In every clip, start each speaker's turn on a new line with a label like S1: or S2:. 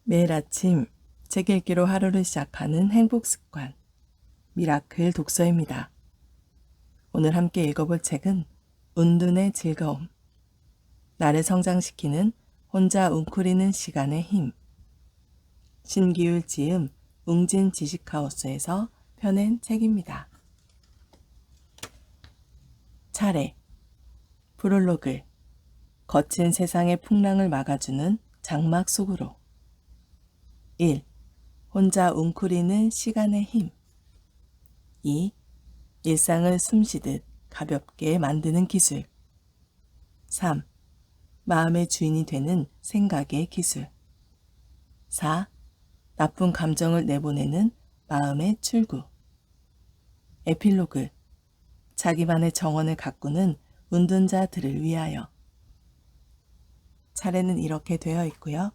S1: 매일 아침 책 읽기로 하루를 시작하는 행복 습관, 미라클 독서입니다. 오늘 함께 읽어볼 책은 운둔의 즐거움, 나를 성장시키는 혼자 웅크리는 시간의 힘, 신기율 지음 웅진 지식하우스에서 펴낸 책입니다. 차례, 프롤로그, 거친 세상의 풍랑을 막아주는 장막 속으로. 1. 혼자 웅크리는 시간의 힘. 2. 일상을 숨쉬듯 가볍게 만드는 기술. 3. 마음의 주인이 되는 생각의 기술. 4. 나쁜 감정을 내보내는 마음의 출구. 에필로그. 자기만의 정원을 가꾸는 운둔자들을 위하여. 차례는 이렇게 되어 있고요.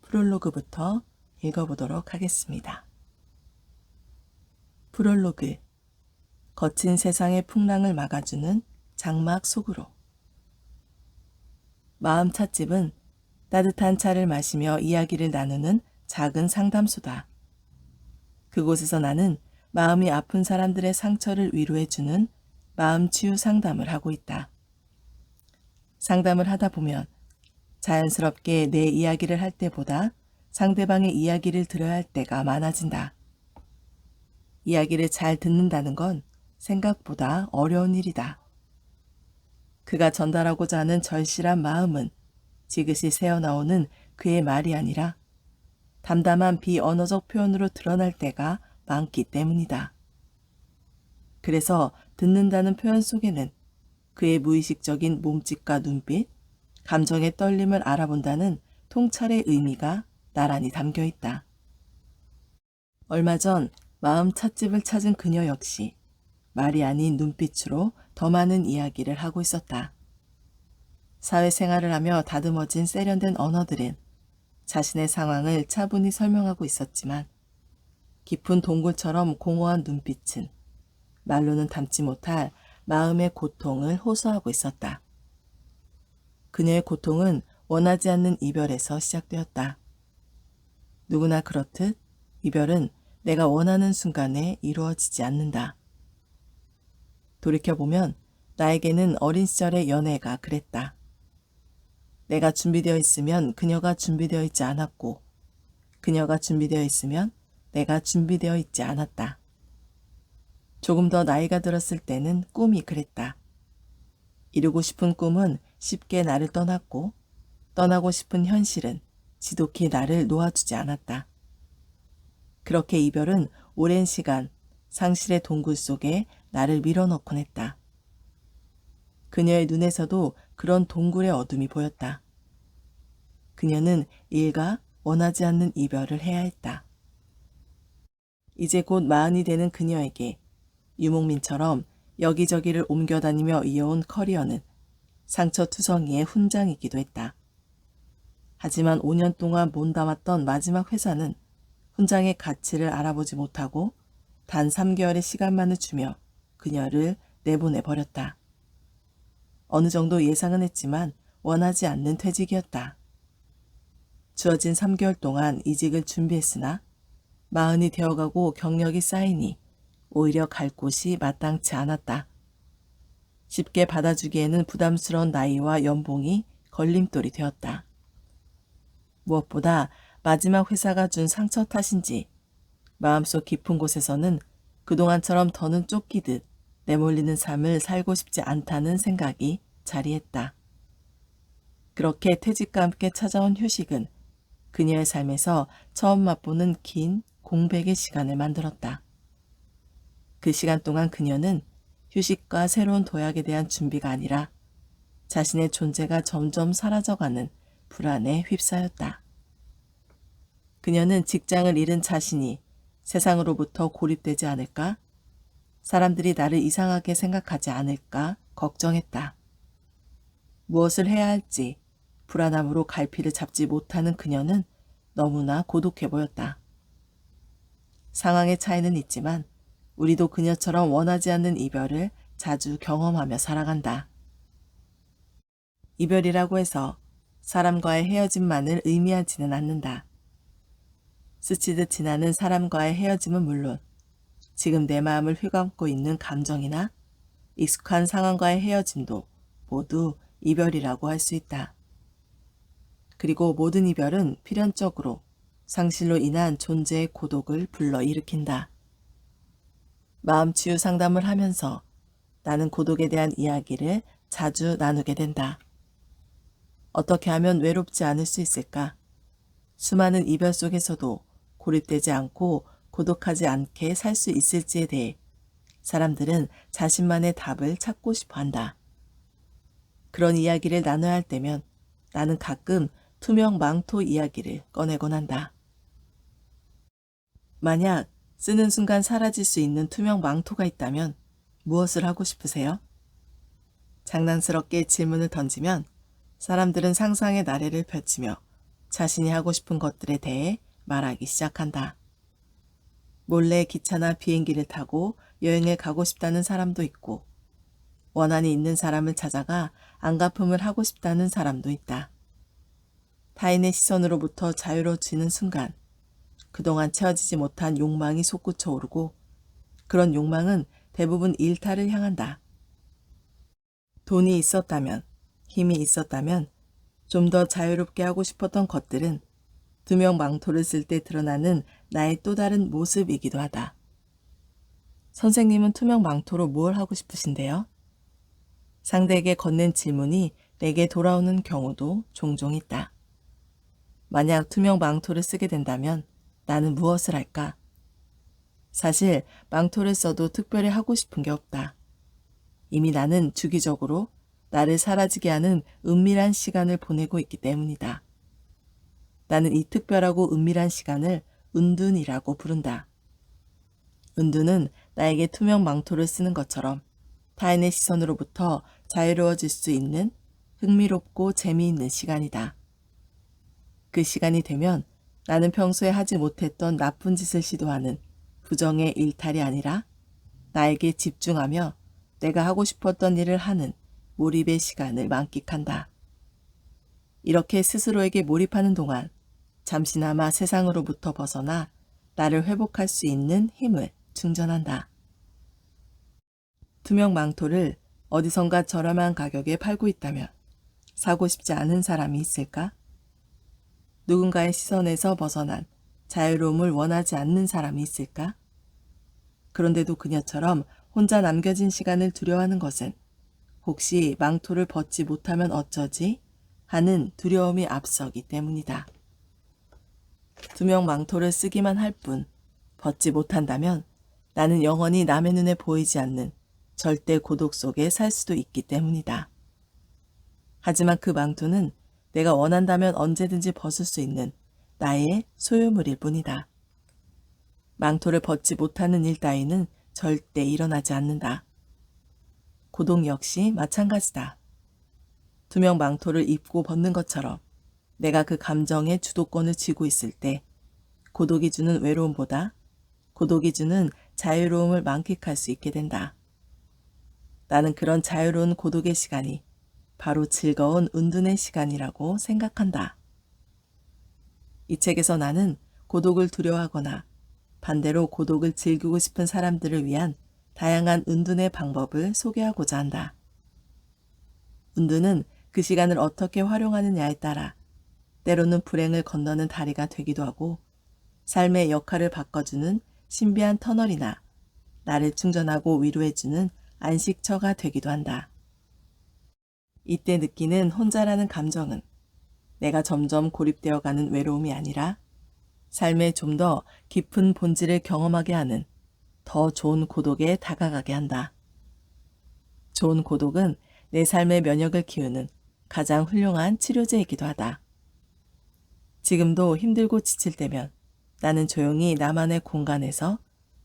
S1: 프롤로그부터 읽어보도록 하겠습니다. 프롤로그. 거친 세상의 풍랑을 막아주는 장막 속으로. 마음 찻집은 따뜻한 차를 마시며 이야기를 나누는 작은 상담소다. 그곳에서 나는 마음이 아픈 사람들의 상처를 위로해주는 마음 치유 상담을 하고 있다. 상담을 하다 보면 자연스럽게 내 이야기를 할 때보다 상대방의 이야기를 들어야 할 때가 많아진다. 이야기를 잘 듣는다는 건 생각보다 어려운 일이다. 그가 전달하고자 하는 절실한 마음은 지그시 새어나오는 그의 말이 아니라 담담한 비언어적 표현으로 드러날 때가 많기 때문이다. 그래서 듣는다는 표현 속에는 그의 무의식적인 몸짓과 눈빛, 감정의 떨림을 알아본다는 통찰의 의미가 나란히 담겨 있다. 얼마 전 마음 찻집을 찾은 그녀 역시 말이 아닌 눈빛으로 더 많은 이야기를 하고 있었다. 사회생활을 하며 다듬어진 세련된 언어들은 자신의 상황을 차분히 설명하고 있었지만 깊은 동굴처럼 공허한 눈빛은 말로는 담지 못할 마음의 고통을 호소하고 있었다. 그녀의 고통은 원하지 않는 이별에서 시작되었다. 누구나 그렇듯 이별은 내가 원하는 순간에 이루어지지 않는다. 돌이켜보면 나에게는 어린 시절의 연애가 그랬다. 내가 준비되어 있으면 그녀가 준비되어 있지 않았고, 그녀가 준비되어 있으면 내가 준비되어 있지 않았다. 조금 더 나이가 들었을 때는 꿈이 그랬다. 이루고 싶은 꿈은 쉽게 나를 떠났고, 떠나고 싶은 현실은 지독히 나를 놓아주지 않았다. 그렇게 이별은 오랜 시간 상실의 동굴 속에 나를 밀어넣곤 했다. 그녀의 눈에서도 그런 동굴의 어둠이 보였다. 그녀는 일가 원하지 않는 이별을 해야 했다. 이제 곧 40이 되는 그녀에게 유목민처럼 여기저기를 옮겨다니며 이어온 커리어는 상처투성이의 훈장이기도 했다. 하지만 5년 동안 몸담았던 마지막 회사는 훈장의 가치를 알아보지 못하고 단 3개월의 시간만을 주며 그녀를 내보내버렸다. 어느 정도 예상은 했지만 원하지 않는 퇴직이었다. 주어진 3개월 동안 이직을 준비했으나 40이 되어가고 경력이 쌓이니 오히려 갈 곳이 마땅치 않았다. 쉽게 받아주기에는 부담스러운 나이와 연봉이 걸림돌이 되었다. 무엇보다 마지막 회사가 준 상처 탓인지 마음속 깊은 곳에서는 그동안처럼 더는 쫓기듯 내몰리는 삶을 살고 싶지 않다는 생각이 자리했다. 그렇게 퇴직과 함께 찾아온 휴식은 그녀의 삶에서 처음 맛보는 긴 공백의 시간을 만들었다. 그 시간 동안 그녀는 휴식과 새로운 도약에 대한 준비가 아니라 자신의 존재가 점점 사라져가는 불안에 휩싸였다. 그녀는 직장을 잃은 자신이 세상으로부터 고립되지 않을까? 사람들이 나를 이상하게 생각하지 않을까 걱정했다. 무엇을 해야 할지 불안함으로 갈피를 잡지 못하는 그녀는 너무나 고독해 보였다. 상황의 차이는 있지만 우리도 그녀처럼 원하지 않는 이별을 자주 경험하며 살아간다. 이별이라고 해서 사람과의 헤어짐만을 의미하지는 않는다. 스치듯 지나는 사람과의 헤어짐은 물론 지금 내 마음을 휘감고 있는 감정이나 익숙한 상황과의 헤어짐도 모두 이별이라고 할 수 있다. 그리고 모든 이별은 필연적으로 상실로 인한 존재의 고독을 불러일으킨다. 마음치유 상담을 하면서 나는 고독에 대한 이야기를 자주 나누게 된다. 어떻게 하면 외롭지 않을 수 있을까? 수많은 이별 속에서도 고립되지 않고 고독하지 않게 살 수 있을지에 대해 사람들은 자신만의 답을 찾고 싶어 한다. 그런 이야기를 나눠야 할 때면 나는 가끔 투명 망토 이야기를 꺼내곤 한다. 만약 쓰는 순간 사라질 수 있는 투명 망토가 있다면 무엇을 하고 싶으세요? 장난스럽게 질문을 던지면 사람들은 상상의 나래를 펼치며 자신이 하고 싶은 것들에 대해 말하기 시작한다. 몰래 기차나 비행기를 타고 여행을 가고 싶다는 사람도 있고, 원한이 있는 사람을 찾아가 안가품을 하고 싶다는 사람도 있다. 타인의 시선으로부터 자유로워지는 순간, 그동안 채워지지 못한 욕망이 솟구쳐 오르고, 그런 욕망은 대부분 일탈을 향한다. 돈이 있었다면, 힘이 있었다면, 좀 더 자유롭게 하고 싶었던 것들은 투명 망토를 쓸 때 드러나는 나의 또 다른 모습이기도 하다. 선생님은 투명 망토로 뭘 하고 싶으신데요? 상대에게 건넨 질문이 내게 돌아오는 경우도 종종 있다. 만약 투명 망토를 쓰게 된다면 나는 무엇을 할까? 사실 망토를 써도 특별히 하고 싶은 게 없다. 이미 나는 주기적으로 나를 사라지게 하는 은밀한 시간을 보내고 있기 때문이다. 나는 이 특별하고 은밀한 시간을 은둔이라고 부른다. 은둔은 나에게 투명 망토를 쓰는 것처럼 타인의 시선으로부터 자유로워질 수 있는 흥미롭고 재미있는 시간이다. 그 시간이 되면 나는 평소에 하지 못했던 나쁜 짓을 시도하는 부정의 일탈이 아니라 나에게 집중하며 내가 하고 싶었던 일을 하는 몰입의 시간을 만끽한다. 이렇게 스스로에게 몰입하는 동안 잠시나마 세상으로부터 벗어나 나를 회복할 수 있는 힘을 충전한다. 투명 망토를 어디선가 저렴한 가격에 팔고 있다면 사고 싶지 않은 사람이 있을까? 누군가의 시선에서 벗어난 자유로움을 원하지 않는 사람이 있을까? 그런데도 그녀처럼 혼자 남겨진 시간을 두려워하는 것은 혹시 망토를 벗지 못하면 어쩌지? 하는 두려움이 앞서기 때문이다. 투명 망토를 쓰기만 할 뿐 벗지 못한다면 나는 영원히 남의 눈에 보이지 않는 절대 고독 속에 살 수도 있기 때문이다. 하지만 그 망토는 내가 원한다면 언제든지 벗을 수 있는 나의 소유물일 뿐이다. 망토를 벗지 못하는 일 따위는 절대 일어나지 않는다. 고독 역시 마찬가지다. 투명 망토를 입고 벗는 것처럼 내가 그 감정의 주도권을 쥐고 있을 때 고독이 주는 외로움보다 고독이 주는 자유로움을 만끽할 수 있게 된다. 나는 그런 자유로운 고독의 시간이 바로 즐거운 은둔의 시간이라고 생각한다. 이 책에서 나는 고독을 두려워하거나 반대로 고독을 즐기고 싶은 사람들을 위한 다양한 은둔의 방법을 소개하고자 한다. 은둔은 그 시간을 어떻게 활용하느냐에 따라 때로는 불행을 건너는 다리가 되기도 하고 삶의 역할을 바꿔주는 신비한 터널이나 나를 충전하고 위로해주는 안식처가 되기도 한다. 이때 느끼는 혼자라는 감정은 내가 점점 고립되어가는 외로움이 아니라 삶의 좀 더 깊은 본질을 경험하게 하는 더 좋은 고독에 다가가게 한다. 좋은 고독은 내 삶의 면역을 키우는 가장 훌륭한 치료제이기도 하다. 지금도 힘들고 지칠 때면 나는 조용히 나만의 공간에서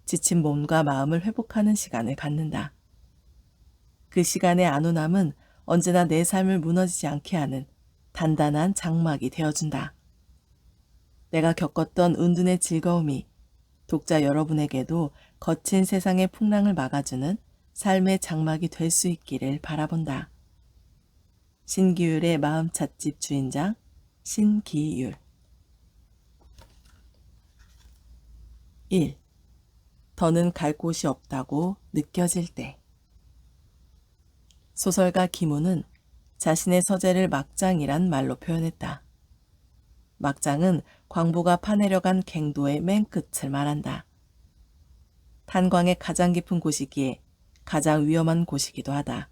S1: 지친 몸과 마음을 회복하는 시간을 갖는다. 그 시간의 안온함은 언제나 내 삶을 무너지지 않게 하는 단단한 장막이 되어준다. 내가 겪었던 은둔의 즐거움이 독자 여러분에게도 거친 세상의 풍랑을 막아주는 삶의 장막이 될 수 있기를 바라본다. 신기율의 마음 찻집 주인장 신기율. 1. 더는 갈 곳이 없다고 느껴질 때. 소설가 김우는 자신의 서재를 막장이란 말로 표현했다. 막장은 광부가 파내려간 갱도의 맨 끝을 말한다. 탄광의 가장 깊은 곳이기에 가장 위험한 곳이기도 하다.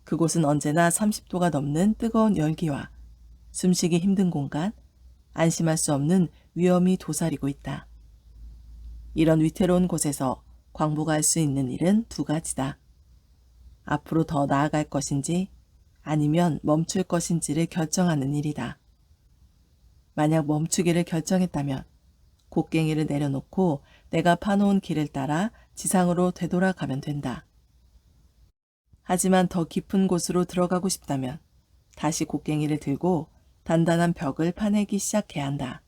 S1: 그곳은 언제나 30도가 넘는 뜨거운 열기와 숨쉬기 힘든 공간, 안심할 수 없는 위험이 도사리고 있다. 이런 위태로운 곳에서 광부가 할 수 있는 일은 두 가지다. 앞으로 더 나아갈 것인지 아니면 멈출 것인지를 결정하는 일이다. 만약 멈추기를 결정했다면 곡괭이를 내려놓고 내가 파놓은 길을 따라 지상으로 되돌아가면 된다. 하지만 더 깊은 곳으로 들어가고 싶다면 다시 곡괭이를 들고 단단한 벽을 파내기 시작해야 한다.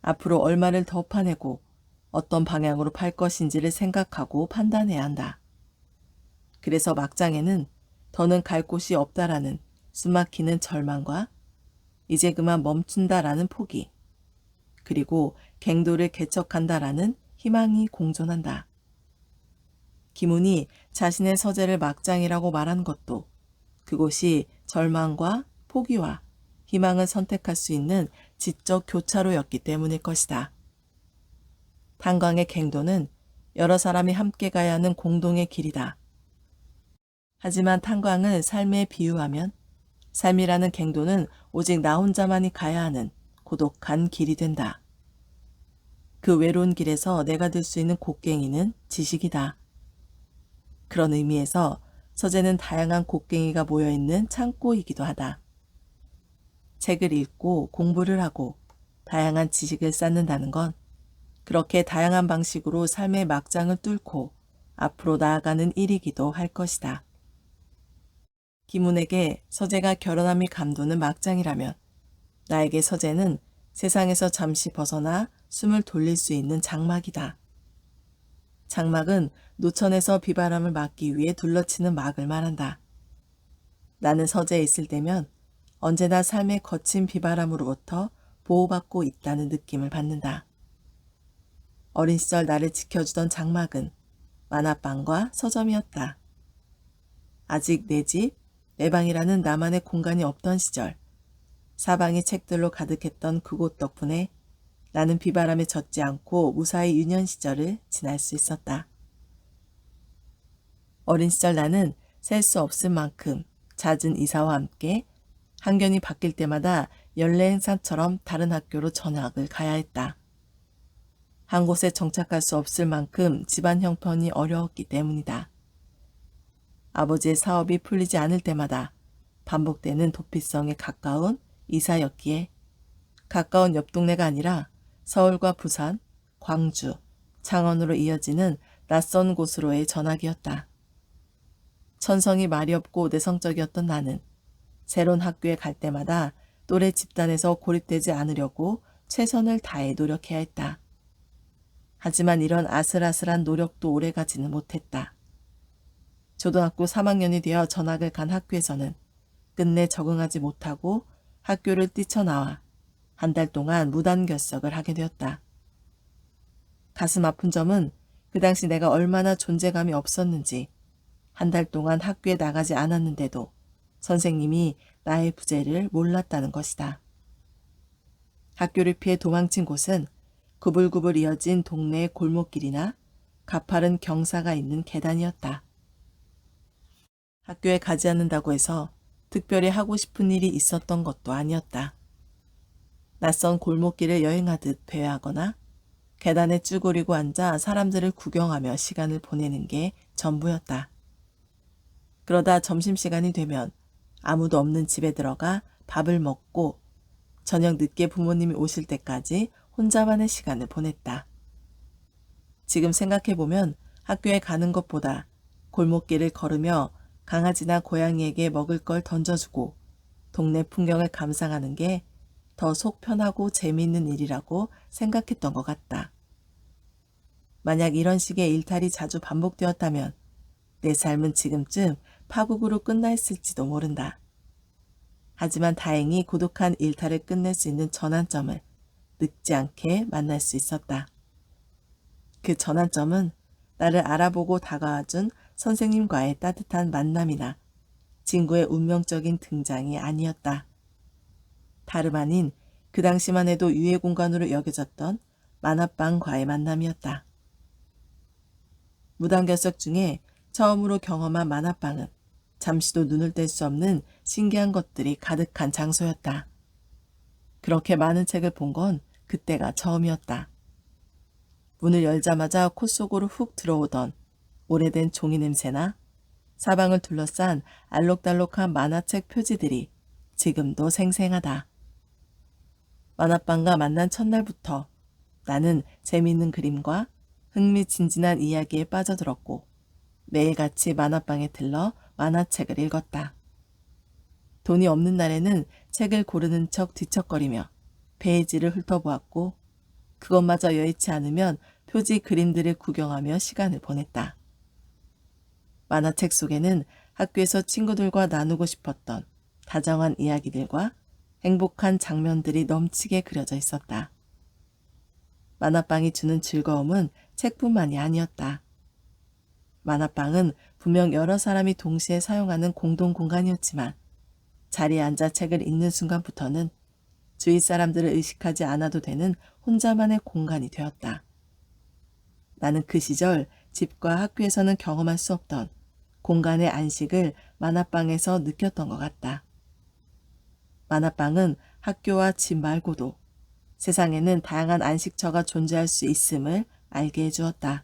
S1: 앞으로 얼마를 더 파내고 어떤 방향으로 팔 것인지를 생각하고 판단해야 한다. 그래서 막장에는 더는 갈 곳이 없다라는 숨막히는 절망과 이제 그만 멈춘다라는 포기, 그리고 갱도를 개척한다라는 희망이 공존한다. 김훈이 자신의 서재를 막장이라고 말한 것도 그곳이 절망과 포기와 희망을 선택할 수 있는 지적 교차로였기 때문일 것이다. 탄광의 갱도는 여러 사람이 함께 가야 하는 공동의 길이다. 하지만 탄광을 삶에 비유하면 삶이라는 갱도는 오직 나 혼자만이 가야 하는 고독한 길이 된다. 그 외로운 길에서 내가 들 수 있는 곡괭이는 지식이다. 그런 의미에서 서재는 다양한 곡괭이가 모여있는 창고이기도 하다. 책을 읽고 공부를 하고 다양한 지식을 쌓는다는 건 그렇게 다양한 방식으로 삶의 막장을 뚫고 앞으로 나아가는 일이기도 할 것이다. 김훈에게 서재가 결혼함이 감도는 막장이라면 나에게 서재는 세상에서 잠시 벗어나 숨을 돌릴 수 있는 장막이다. 장막은 노천에서 비바람을 막기 위해 둘러치는 막을 말한다. 나는 서재에 있을 때면 언제나 삶의 거친 비바람으로부터 보호받고 있다는 느낌을 받는다. 어린 시절 나를 지켜주던 장막은 만화방과 서점이었다. 아직 내 집, 내 방이라는 나만의 공간이 없던 시절, 사방이 책들로 가득했던 그곳 덕분에 나는 비바람에 젖지 않고 무사히 유년 시절을 지날 수 있었다. 어린 시절 나는 셀 수 없을 만큼 잦은 이사와 함께 학년이 바뀔 때마다 연례 행사처럼 다른 학교로 전학을 가야 했다. 한 곳에 정착할 수 없을 만큼 집안 형편이 어려웠기 때문이다. 아버지의 사업이 풀리지 않을 때마다 반복되는 도피성에 가까운 이사였기에 가까운 옆 동네가 아니라 서울과 부산, 광주, 창원으로 이어지는 낯선 곳으로의 전학이었다. 천성이 말이 없고 내성적이었던 나는 새로운 학교에 갈 때마다 또래 집단에서 고립되지 않으려고 최선을 다해 노력해야 했다. 하지만 이런 아슬아슬한 노력도 오래가지는 못했다. 초등학교 3학년이 되어 전학을 간 학교에서는 끝내 적응하지 못하고 학교를 뛰쳐나와 한 달 동안 무단결석을 하게 되었다. 가슴 아픈 점은 그 당시 내가 얼마나 존재감이 없었는지 한 달 동안 학교에 나가지 않았는데도 선생님이 나의 부재를 몰랐다는 것이다. 학교를 피해 도망친 곳은 구불구불 이어진 동네의 골목길이나 가파른 경사가 있는 계단이었다. 학교에 가지 않는다고 해서 특별히 하고 싶은 일이 있었던 것도 아니었다. 낯선 골목길을 여행하듯 배회하거나 계단에 쭈그리고 앉아 사람들을 구경하며 시간을 보내는 게 전부였다. 그러다 점심시간이 되면 아무도 없는 집에 들어가 밥을 먹고 저녁 늦게 부모님이 오실 때까지 혼자만의 시간을 보냈다. 지금 생각해보면 학교에 가는 것보다 골목길을 걸으며 강아지나 고양이에게 먹을 걸 던져주고 동네 풍경을 감상하는 게 더 속 편하고 재미있는 일이라고 생각했던 것 같다. 만약 이런 식의 일탈이 자주 반복되었다면 내 삶은 지금쯤 파국으로 끝나 있을지도 모른다. 하지만 다행히 고독한 일탈을 끝낼 수 있는 전환점을 늦지 않게 만날 수 있었다. 그 전환점은 나를 알아보고 다가와준 선생님과의 따뜻한 만남이나 친구의 운명적인 등장이 아니었다. 다름 아닌 그 당시만 해도 유해 공간으로 여겨졌던 만화방과의 만남이었다. 무단결석 중에 처음으로 경험한 만화방은 잠시도 눈을 뗄 수 없는 신기한 것들이 가득한 장소였다. 그렇게 많은 책을 본 건 그때가 처음이었다. 문을 열자마자 코 속으로 훅 들어오던 오래된 종이 냄새나 사방을 둘러싼 알록달록한 만화책 표지들이 지금도 생생하다. 만화방과 만난 첫날부터 나는 재미있는 그림과 흥미진진한 이야기에 빠져들었고 매일같이 만화방에 들러 만화책을 읽었다. 돈이 없는 날에는 책을 고르는 척 뒤척거리며 페이지를 훑어보았고 그것마저 여의치 않으면 표지 그림들을 구경하며 시간을 보냈다. 만화책 속에는 학교에서 친구들과 나누고 싶었던 다정한 이야기들과 행복한 장면들이 넘치게 그려져 있었다. 만화방이 주는 즐거움은 책뿐만이 아니었다. 만화방은 분명 여러 사람이 동시에 사용하는 공동 공간이었지만 자리에 앉아 책을 읽는 순간부터는 주위 사람들을 의식하지 않아도 되는 혼자만의 공간이 되었다. 나는 그 시절 집과 학교에서는 경험할 수 없던 공간의 안식을 만화방에서 느꼈던 것 같다. 만화방은 학교와 집 말고도 세상에는 다양한 안식처가 존재할 수 있음을 알게 해주었다.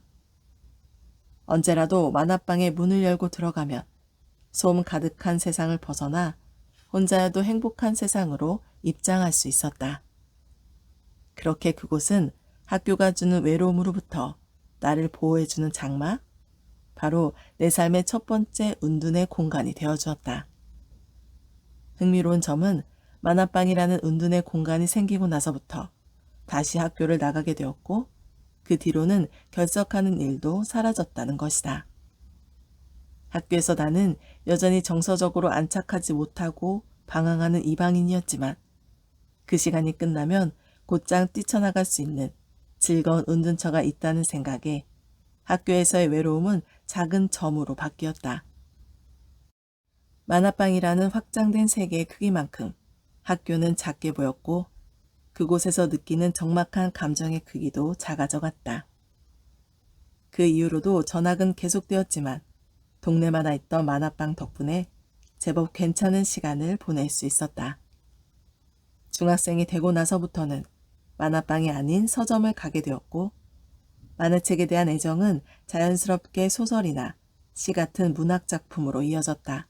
S1: 언제라도 만화방에 문을 열고 들어가면 소음 가득한 세상을 벗어나 혼자여도 행복한 세상으로 입장할 수 있었다. 그렇게 그곳은 학교가 주는 외로움으로부터 나를 보호해주는 장막, 바로 내 삶의 첫 번째 은둔의 공간이 되어주었다. 흥미로운 점은 만화방이라는 은둔의 공간이 생기고 나서부터 다시 학교를 나가게 되었고 그 뒤로는 결석하는 일도 사라졌다는 것이다. 학교에서 나는 여전히 정서적으로 안착하지 못하고 방황하는 이방인이었지만 그 시간이 끝나면 곧장 뛰쳐나갈 수 있는 즐거운 은둔처가 있다는 생각에 학교에서의 외로움은 작은 점으로 바뀌었다. 만화방이라는 확장된 세계의 크기만큼 학교는 작게 보였고 그곳에서 느끼는 적막한 감정의 크기도 작아져갔다. 그 이후로도 전학은 계속되었지만 동네마다 있던 만화방 덕분에 제법 괜찮은 시간을 보낼 수 있었다. 중학생이 되고 나서부터는 만화방이 아닌 서점을 가게 되었고 만화책에 대한 애정은 자연스럽게 소설이나 시 같은 문학 작품으로 이어졌다.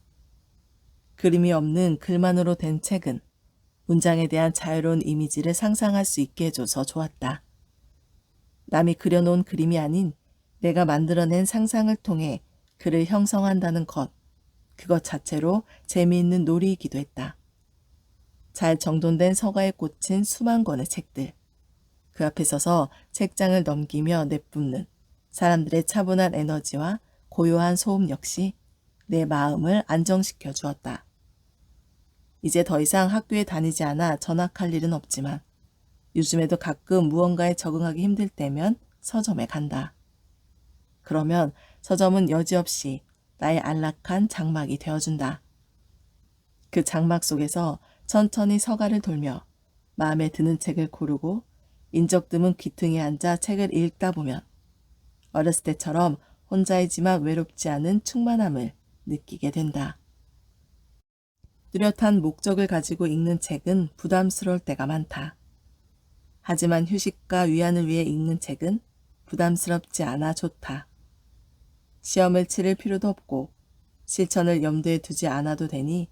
S1: 그림이 없는 글만으로 된 책은 문장에 대한 자유로운 이미지를 상상할 수 있게 해줘서 좋았다. 남이 그려놓은 그림이 아닌 내가 만들어낸 상상을 통해 글을 형성한다는 것, 그것 자체로 재미있는 놀이이기도 했다. 잘 정돈된 서가에 꽂힌 수만 권의 책들, 그 앞에 서서 책장을 넘기며 내뿜는 사람들의 차분한 에너지와 고요한 소음 역시 내 마음을 안정시켜 주었다. 이제 더 이상 학교에 다니지 않아 전학할 일은 없지만 요즘에도 가끔 무언가에 적응하기 힘들 때면 서점에 간다. 그러면 서점은 여지없이 나의 안락한 장막이 되어준다. 그 장막 속에서 천천히 서가를 돌며 마음에 드는 책을 고르고 인적 드문 귀퉁이에 앉아 책을 읽다 보면 어렸을 때처럼 혼자이지만 외롭지 않은 충만함을 느끼게 된다. 뚜렷한 목적을 가지고 읽는 책은 부담스러울 때가 많다. 하지만 휴식과 위안을 위해 읽는 책은 부담스럽지 않아 좋다. 시험을 치를 필요도 없고 실천을 염두에 두지 않아도 되니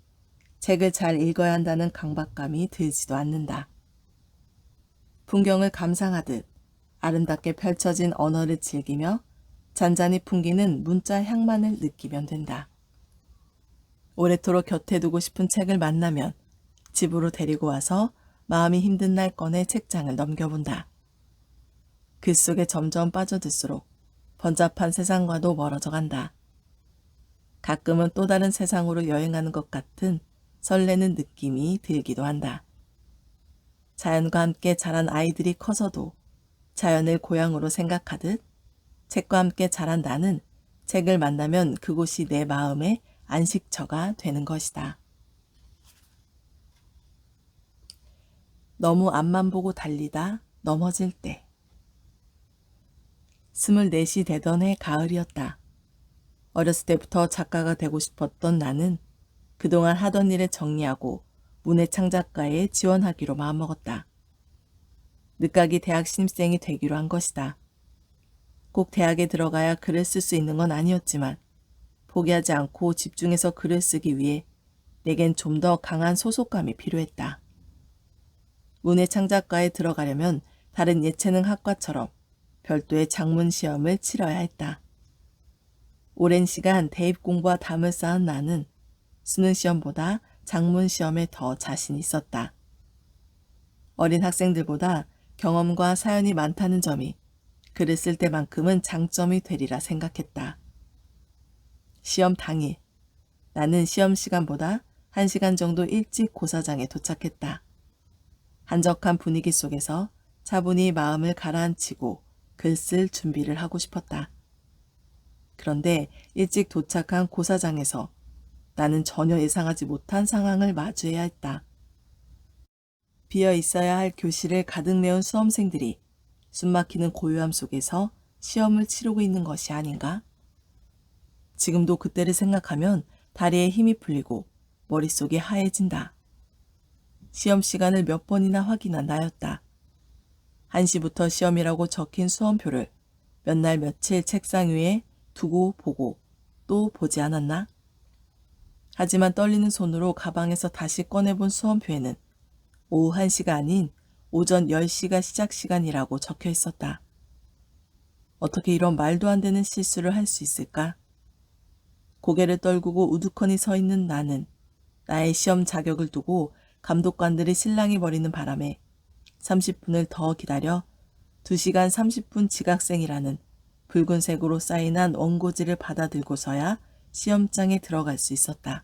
S1: 책을 잘 읽어야 한다는 강박감이 들지도 않는다. 풍경을 감상하듯 아름답게 펼쳐진 언어를 즐기며 잔잔히 풍기는 문자 향만을 느끼면 된다. 오래도록 곁에 두고 싶은 책을 만나면 집으로 데리고 와서 마음이 힘든 날 꺼내 책장을 넘겨본다. 글 속에 점점 빠져들수록 번잡한 세상과도 멀어져 간다. 가끔은 또 다른 세상으로 여행하는 것 같은 설레는 느낌이 들기도 한다. 자연과 함께 자란 아이들이 커서도 자연을 고향으로 생각하듯 책과 함께 자란 나는 책을 만나면 그곳이 내 마음의 안식처가 되는 것이다. 너무 앞만 보고 달리다 넘어질 때. 24이 되던 해 가을이었다. 어렸을 때부터 작가가 되고 싶었던 나는 그동안 하던 일을 정리하고 문해창작과에 지원하기로 마음먹었다. 늦가기 대학 신입생이 되기로 한 것이다. 꼭 대학에 들어가야 글을 쓸 수 있는 건 아니었지만 포기하지 않고 집중해서 글을 쓰기 위해 내겐 좀 더 강한 소속감이 필요했다. 문해창작과에 들어가려면 다른 예체능 학과처럼 별도의 작문 시험을 치러야 했다. 오랜 시간 대입 공부와 담을 쌓은 나는 수능 시험보다 작문 시험에 더 자신이 있었다. 어린 학생들보다 경험과 사연이 많다는 점이 글을 쓸 때만큼은 장점이 되리라 생각했다. 시험 당일, 나는 시험 시간보다 1시간 정도 일찍 고사장에 도착했다. 한적한 분위기 속에서 차분히 마음을 가라앉히고 글 쓸 준비를 하고 싶었다. 그런데 일찍 도착한 고사장에서 나는 전혀 예상하지 못한 상황을 마주해야 했다. 비어 있어야 할 교실을 가득 메운 수험생들이 숨막히는 고요함 속에서 시험을 치르고 있는 것이 아닌가? 지금도 그때를 생각하면 다리에 힘이 풀리고 머릿속이 하얘진다. 시험 시간을 몇 번이나 확인한 나였다. 1시부터 시험이라고 적힌 수험표를 몇 날 며칠 책상 위에 두고 보고 또 보지 않았나? 하지만 떨리는 손으로 가방에서 다시 꺼내본 수험표에는 오후 1시가 아닌 오전 10시가 시작 시간이라고 적혀 있었다. 어떻게 이런 말도 안 되는 실수를 할 수 있을까? 고개를 떨구고 우두커니 서 있는 나는 나의 시험 자격을 두고 감독관들이 실랑이 벌이는 바람에 30분을 더 기다려 2시간 30분 지각생이라는 붉은색으로 사인한 원고지를 받아들고서야 시험장에 들어갈 수 있었다.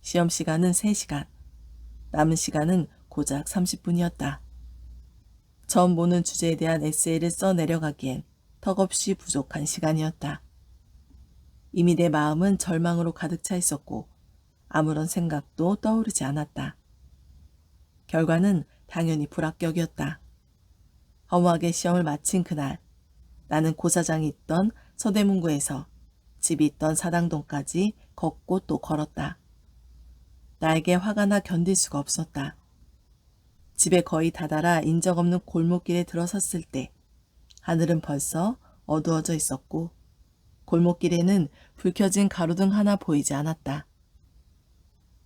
S1: 시험 시간은 3시간, 남은 시간은 고작 30분이었다. 처음 보는 주제에 대한 에세이를 써 내려가기엔 턱없이 부족한 시간이었다. 이미 내 마음은 절망으로 가득 차 있었고 아무런 생각도 떠오르지 않았다. 결과는 당연히 불합격이었다. 허무하게 시험을 마친 그날, 나는 고사장이 있던 서대문구에서 집이 있던 사당동까지 걷고 또 걸었다. 나에게 화가 나 견딜 수가 없었다. 집에 거의 다다라 인적 없는 골목길에 들어섰을 때 하늘은 벌써 어두워져 있었고 골목길에는 불 켜진 가로등 하나 보이지 않았다.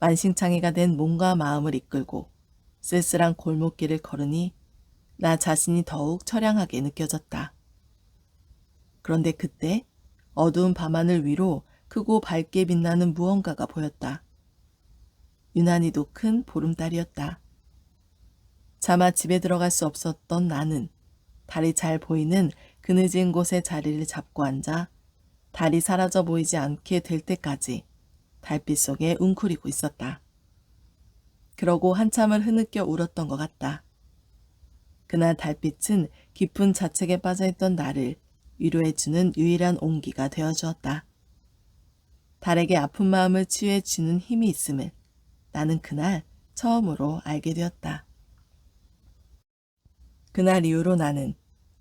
S1: 만신창이가 된 몸과 마음을 이끌고 쓸쓸한 골목길을 걸으니 나 자신이 더욱 처량하게 느껴졌다. 그런데 그때 어두운 밤하늘 위로 크고 밝게 빛나는 무언가가 보였다. 유난히도 큰 보름달이었다. 차마 집에 들어갈 수 없었던 나는 달이 잘 보이는 그늘진 곳에 자리를 잡고 앉아 달이 사라져 보이지 않게 될 때까지 달빛 속에 웅크리고 있었다. 그러고 한참을 흐느껴 울었던 것 같다. 그날 달빛은 깊은 자책에 빠져있던 나를 위로해주는 유일한 온기가 되어주었다. 달에게 아픈 마음을 치유해주는 힘이 있음을 나는 그날 처음으로 알게 되었다. 그날 이후로 나는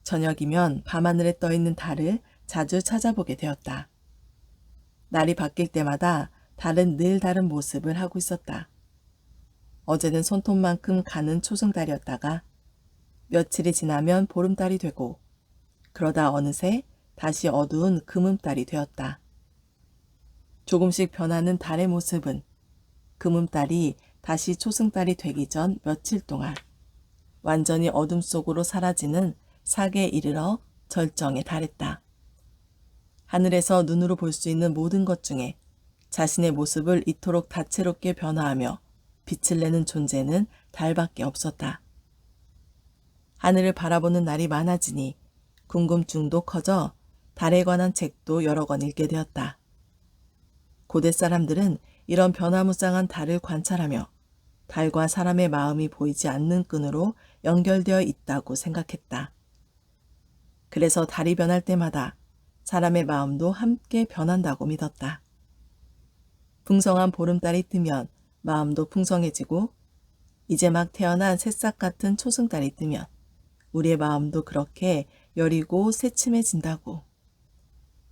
S1: 저녁이면 밤하늘에 떠있는 달을 자주 찾아보게 되었다. 날이 바뀔 때마다 달은 늘 다른 모습을 하고 있었다. 어제는 손톱만큼 가는 초승달이었다가 며칠이 지나면 보름달이 되고 그러다 어느새 다시 어두운 금음달이 되었다. 조금씩 변하는 달의 모습은 금음달이 다시 초승달이 되기 전 며칠 동안 완전히 어둠 속으로 사라지는 사계에 이르러 절정에 달했다. 하늘에서 눈으로 볼 수 있는 모든 것 중에 자신의 모습을 이토록 다채롭게 변화하며 빛을 내는 존재는 달밖에 없었다. 하늘을 바라보는 날이 많아지니 궁금증도 커져 달에 관한 책도 여러 권 읽게 되었다. 고대 사람들은 이런 변화무쌍한 달을 관찰하며 달과 사람의 마음이 보이지 않는 끈으로 연결되어 있다고 생각했다. 그래서 달이 변할 때마다 사람의 마음도 함께 변한다고 믿었다. 풍성한 보름달이 뜨면 마음도 풍성해지고 이제 막 태어난 새싹 같은 초승달이 뜨면 우리의 마음도 그렇게 여리고 새침해진다고.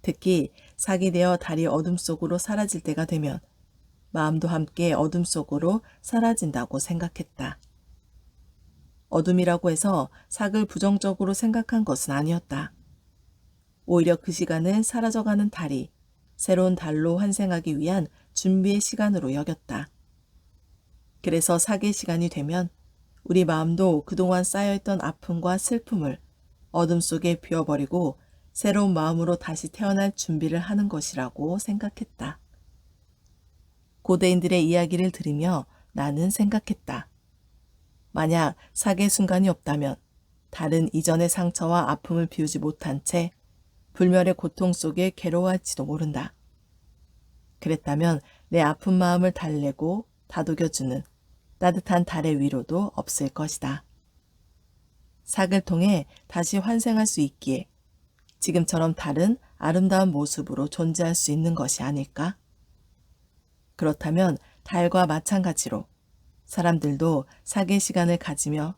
S1: 특히 삭이 되어 달이 어둠 속으로 사라질 때가 되면 마음도 함께 어둠 속으로 사라진다고 생각했다. 어둠이라고 해서 삭을 부정적으로 생각한 것은 아니었다. 오히려 그 시간은 사라져가는 달이 새로운 달로 환생하기 위한 준비의 시간으로 여겼다. 그래서 삭의 시간이 되면 우리 마음도 그동안 쌓여있던 아픔과 슬픔을 어둠 속에 비워버리고 새로운 마음으로 다시 태어날 준비를 하는 것이라고 생각했다. 고대인들의 이야기를 들으며 나는 생각했다. 만약 삭의 순간이 없다면 달은 이전의 상처와 아픔을 비우지 못한 채 불멸의 고통 속에 괴로워할지도 모른다. 그랬다면 내 아픈 마음을 달래고 다독여주는 따뜻한 달의 위로도 없을 것이다. 삭을 통해 다시 환생할 수 있기에 지금처럼 달은 아름다운 모습으로 존재할 수 있는 것이 아닐까? 그렇다면 달과 마찬가지로 사람들도 삭의 시간을 가지며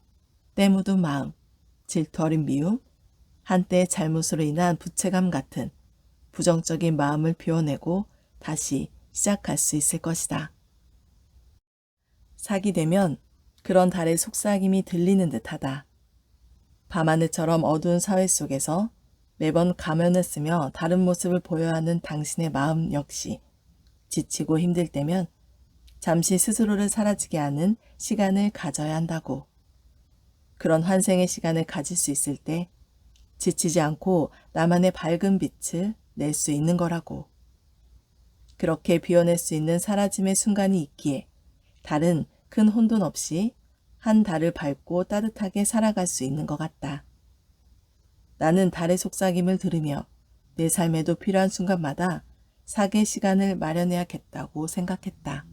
S1: 때 묻은 마음, 질투 어린 미움, 한때의 잘못으로 인한 부채감 같은 부정적인 마음을 비워내고 다시 시작할 수 있을 것이다. 삭이 되면 그런 달의 속삭임이 들리는 듯하다. 밤하늘처럼 어두운 사회 속에서 매번 가면을 쓰며 다른 모습을 보여야 하는 당신의 마음 역시 지치고 힘들 때면 잠시 스스로를 사라지게 하는 시간을 가져야 한다고. 그런 환생의 시간을 가질 수 있을 때 지치지 않고 나만의 밝은 빛을 낼 수 있는 거라고. 그렇게 비워낼 수 있는 사라짐의 순간이 있기에 달은 큰 혼돈 없이 한 달을 밟고 따뜻하게 살아갈 수 있는 것 같다. 나는 달의 속삭임을 들으며 내 삶에도 필요한 순간마다 삭의 시간을 마련해야겠다고 생각했다.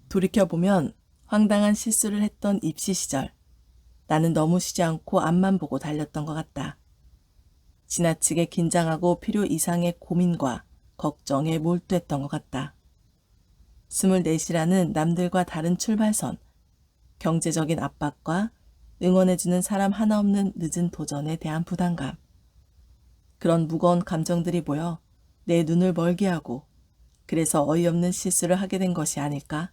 S1: 돌이켜보면 황당한 실수를 했던 입시 시절, 나는 너무 쉬지 않고 앞만 보고 달렸던 것 같다. 지나치게 긴장하고 필요 이상의 고민과 걱정에 몰두했던 것 같다. 24시라는 남들과 다른 출발선, 경제적인 압박과 응원해주는 사람 하나 없는 늦은 도전에 대한 부담감. 그런 무거운 감정들이 모여 내 눈을 멀게 하고 그래서 어이없는 실수를 하게 된 것이 아닐까?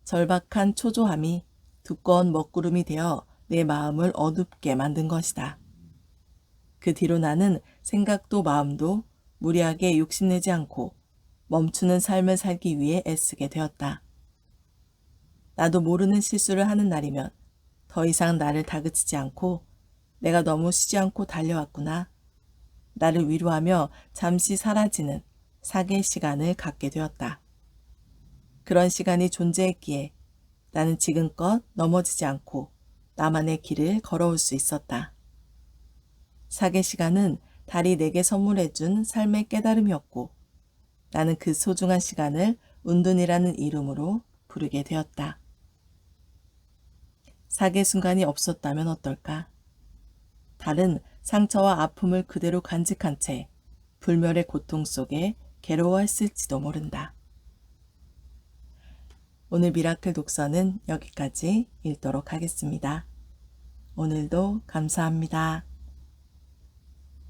S1: 절박한 초조함이 두꺼운 먹구름이 되어 내 마음을 어둡게 만든 것이다. 그 뒤로 나는 생각도 마음도 무리하게 욕심내지 않고 멈추는 삶을 살기 위해 애쓰게 되었다. 나도 모르는 실수를 하는 날이면 더 이상 나를 다그치지 않고 내가 너무 쉬지 않고 달려왔구나. 나를 위로하며 잠시 사라지는 삭의 시간을 갖게 되었다. 그런 시간이 존재했기에 나는 지금껏 넘어지지 않고 나만의 길을 걸어올 수 있었다. 삭의 시간은 달이 내게 선물해준 삶의 깨달음이었고 나는 그 소중한 시간을 운둔이라는 이름으로 부르게 되었다. 삭의 순간이 없었다면 어떨까? 달은 상처와 아픔을 그대로 간직한 채 불멸의 고통 속에 괴로워했을지도 모른다. 오늘 미라클 독서는 여기까지 읽도록 하겠습니다. 오늘도 감사합니다.